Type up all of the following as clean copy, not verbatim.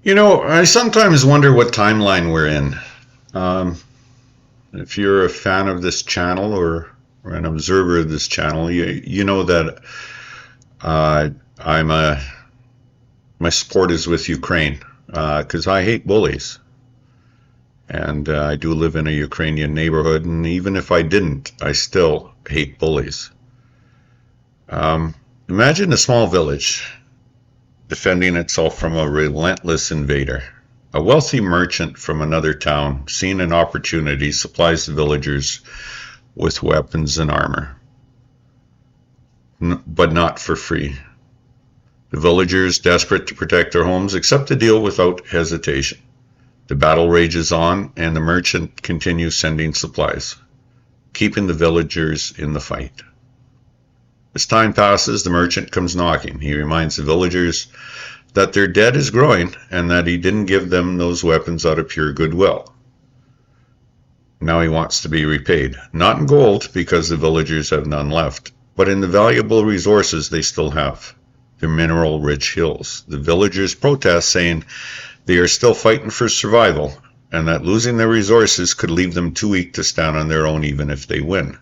You know, I sometimes wonder what timeline we're in. Um, if you're a fan of this channel or an observer of this channel, you know that uh, I'm a my support is with Ukraine because I hate bullies, and I do live in a Ukrainian neighborhood, and even if I didn't, I still hate bullies. Imagine a small village defending itself from a relentless invader. A wealthy merchant from another town, seeing an opportunity, supplies the villagers with weapons and armor, but not for free. The villagers, desperate to protect their homes, accept the deal without hesitation. The battle rages on, and the merchant continues sending supplies, keeping the villagers in the fight. As time passes, the merchant comes knocking. He reminds the villagers that their debt is growing and that he didn't give them those weapons out of pure goodwill. Now he wants to be repaid, not in gold because the villagers have none left, but in the valuable resources they still have, their mineral-rich hills. The villagers protest, saying they are still fighting for survival and that losing their resources could leave them too weak to stand on their own even if they win.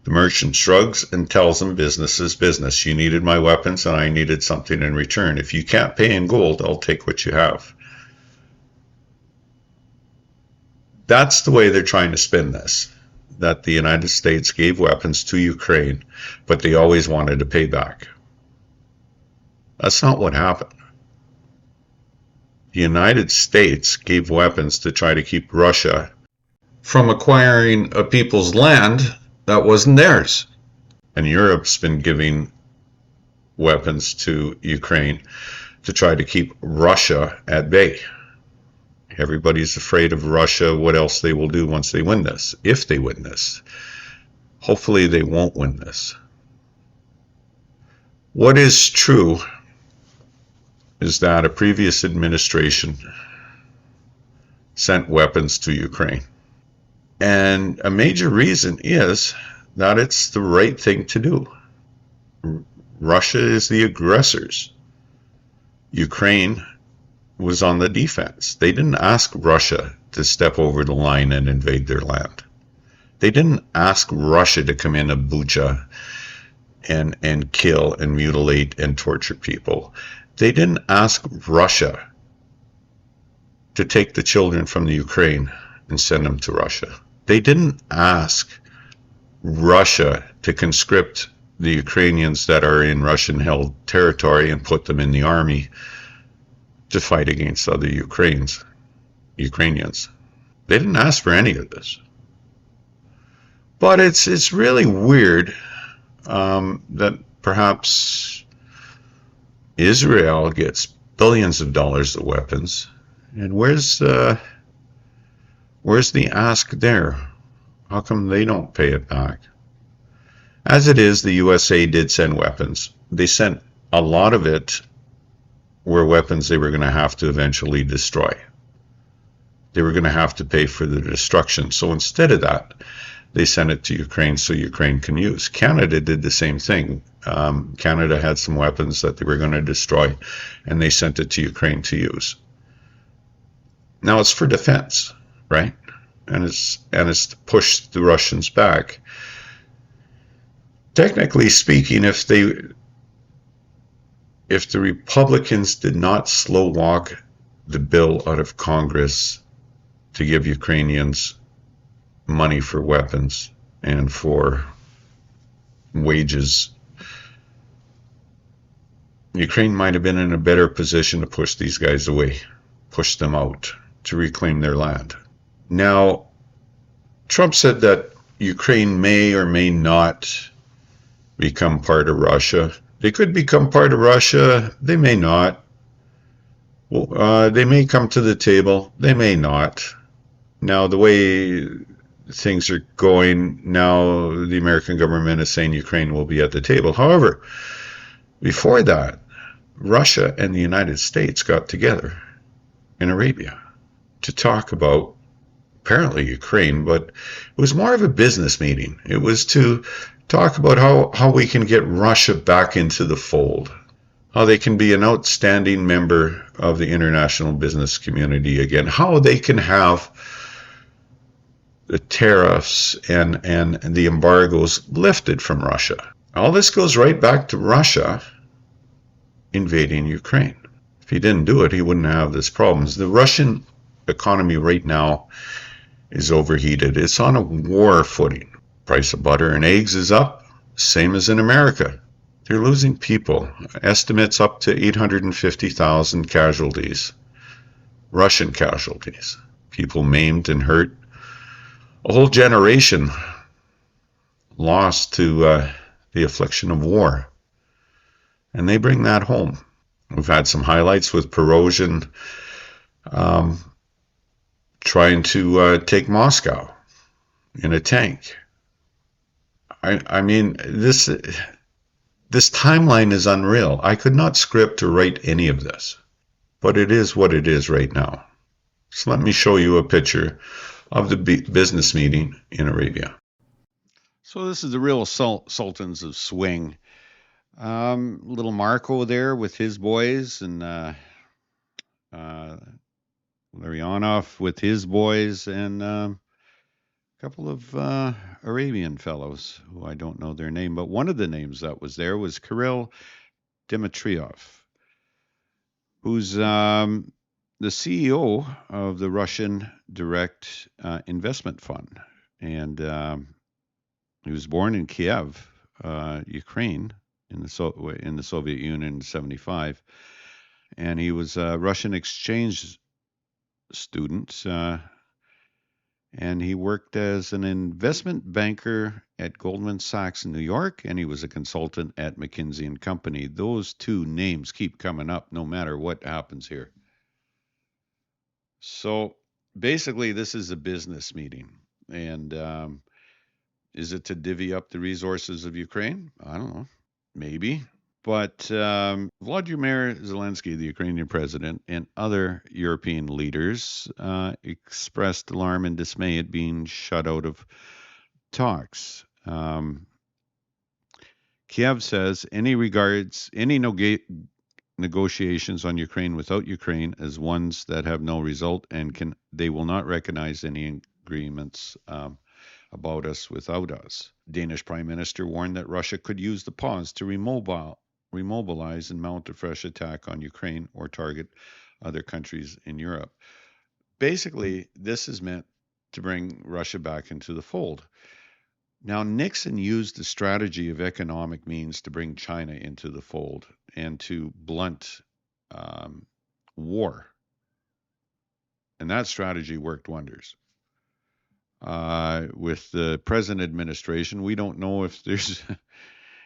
The merchant shrugs and tells them business is business. You needed my weapons and I needed something in return. If you can't pay in gold, I'll take what you have. That's the way they're trying to spin this, that the United States gave weapons to Ukraine, but they always wanted a payback. That's not what happened. The United States gave weapons to try to keep Russia from acquiring a people's land that wasn't theirs. And Europe's been giving weapons to Ukraine to try to keep Russia at bay. Everybody's afraid of Russia, what else they will do once they win this, if they win this. Hopefully they won't win this. What is true is that a previous administration sent weapons to Ukraine. And a major reason is that it's the right thing to do. Russia is the aggressors. Ukraine was on the defense. They didn't ask Russia to step over the line and invade their land. They didn't ask Russia to come in Bucha and kill and mutilate and torture people. They didn't ask Russia to take the children from the Ukraine and send them to Russia. They didn't ask Russia to conscript the Ukrainians that are in Russian-held territory and put them in the army to fight against other Ukrainians. They didn't ask for any of this. But it's really weird that perhaps Israel gets billions of dollars of weapons, and where's the ask there? How come they don't pay it back? As it is, the USA did send weapons. They sent a lot of it were weapons they were going to have to eventually destroy. They were going to have to pay for the destruction. So instead of that, they sent it to Ukraine so Ukraine can use. Canada did the same thing. Canada had some weapons that they were going to destroy, and they sent it to Ukraine to use. Now it's for defense, right? And it's to push the Russians back. Technically speaking, if the Republicans did not slow walk the bill out of Congress to give Ukrainians money for weapons and for wages, Ukraine might have been in a better position to push these guys away, push them out, to reclaim their land. Now, Trump said that Ukraine may or may not become part of Russia. They could become part of Russia. They may not. Well, they may come to the table. They may not. Now, the way things are going now, the American government is saying Ukraine will be at the table. However, before that, Russia and the United States got together in Arabia to talk about apparently Ukraine, but it was more of a business meeting. It was to talk about how we can get Russia back into the fold. how they can be an outstanding member of the international business community again, how they can have the tariffs and the embargoes lifted from Russia. All this goes right back to Russia invading Ukraine. If he didn't do it, he wouldn't have this problems. The Russian economy right now is overheated. It's on a war footing. Price of butter and eggs is up, same as in America. They're losing people. Estimates up to 850,000 casualties, Russian casualties, people maimed and hurt. A whole generation lost to the affliction of war. And they bring that home. We've had some highlights with Prigozhin trying to take Moscow in a tank. I mean, this timeline is unreal. I could not script or write any of this, but it is what it is right now. So let me show you a picture of the business meeting in Arabia. So this is the real sultans of swing. Little Marco there with his boys, and Larionov with his boys, and a couple of Arabian fellows who I don't know their name, but one of the names that was there was Kirill Dmitriev, who's the CEO of the Russian Direct Investment Fund, and he was born in Kiev, Ukraine, in the Soviet Union in '75, and he was a Russian exchange student, and he worked as an investment banker at Goldman Sachs in New York, and he was a consultant at McKinsey and Company. Those two names keep coming up no matter what happens here. So basically, this is a business meeting, and is it to divvy up the resources of Ukraine? I don't know, maybe. But Vladimir Zelensky, the Ukrainian president, and other European leaders expressed alarm and dismay at being shut out of talks. Kiev says any negotiations on Ukraine without Ukraine as ones that have no result, and they will not recognize any agreements about us without us. Danish Prime Minister warned that Russia could use the pause to remobilize and mount a fresh attack on Ukraine or target other countries in Europe. Basically, this is meant to bring Russia back into the fold. Now, Nixon used the strategy of economic means to bring China into the fold and to blunt war. And that strategy worked wonders. With the present administration, we don't know if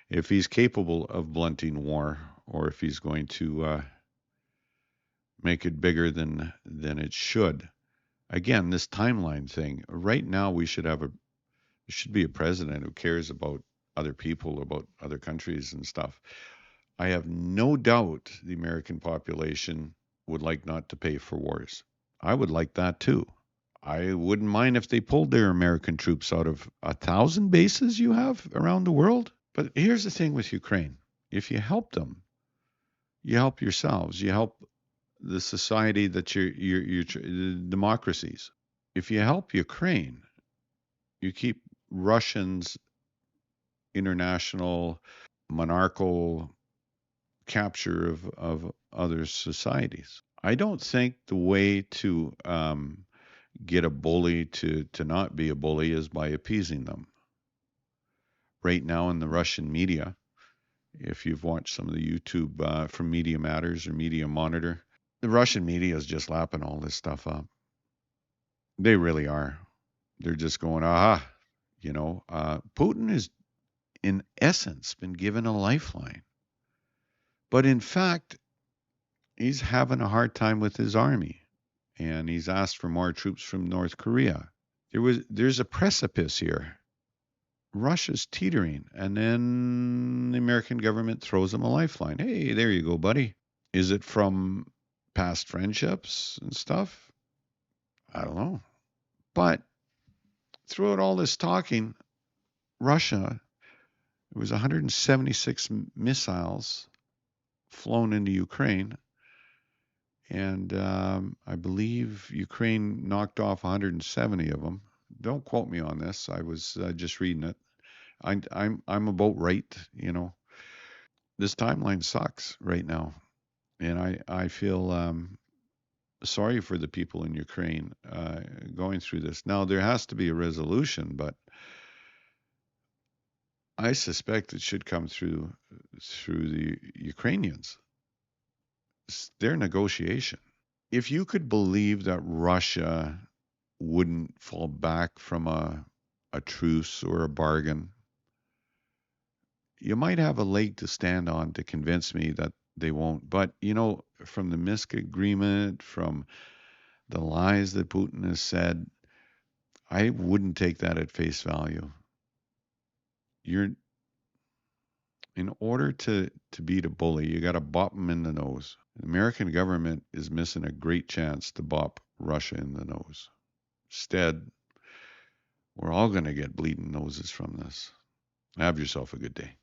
if he's capable of blunting war or if he's going to make it bigger than it should. Again, this timeline thing. Right now, there should be a president who cares about other people, about other countries and stuff. I have no doubt the American population would like not to pay for wars. I would like that too. I wouldn't mind if they pulled their American troops out of 1,000 bases you have around the world. But here's the thing with Ukraine. If you help them, you help yourselves. You help the society that you're democracies. If you help Ukraine, you keep Russians' international monarchical capture of other societies. I don't think the way to get a bully to not be a bully is by appeasing them. Right now in the Russian media, if you've watched some of the YouTube from Media Matters or Media Monitor, the Russian media is just lapping all this stuff up. They really are. They're just going, Putin is in essence been given a lifeline. But in fact, he's having a hard time with his army, and he's asked for more troops from North Korea. There's a precipice here. Russia's teetering, and then the American government throws him a lifeline. Hey, there you go, buddy. Is it from past friendships and stuff? I don't know. But throughout all this talking, Russia, it was 176 missiles flown into Ukraine, and I believe Ukraine knocked off 170 of them. Don't quote me on this. I was just reading it. I'm about right. This timeline sucks right now, and I feel sorry for the people in Ukraine going through this. Now there has to be a resolution, but I suspect it should come through the Ukrainians. It's their negotiation. If you could believe that Russia wouldn't fall back from a truce or a bargain, you might have a leg to stand on to convince me that they won't. But, from the Minsk agreement, from the lies that Putin has said, I wouldn't take that at face value. You're In order to beat a bully, you got to bop him in the nose. The American government is missing a great chance to bop Russia in the nose. Instead, we're all going to get bleeding noses from this. Have yourself a good day.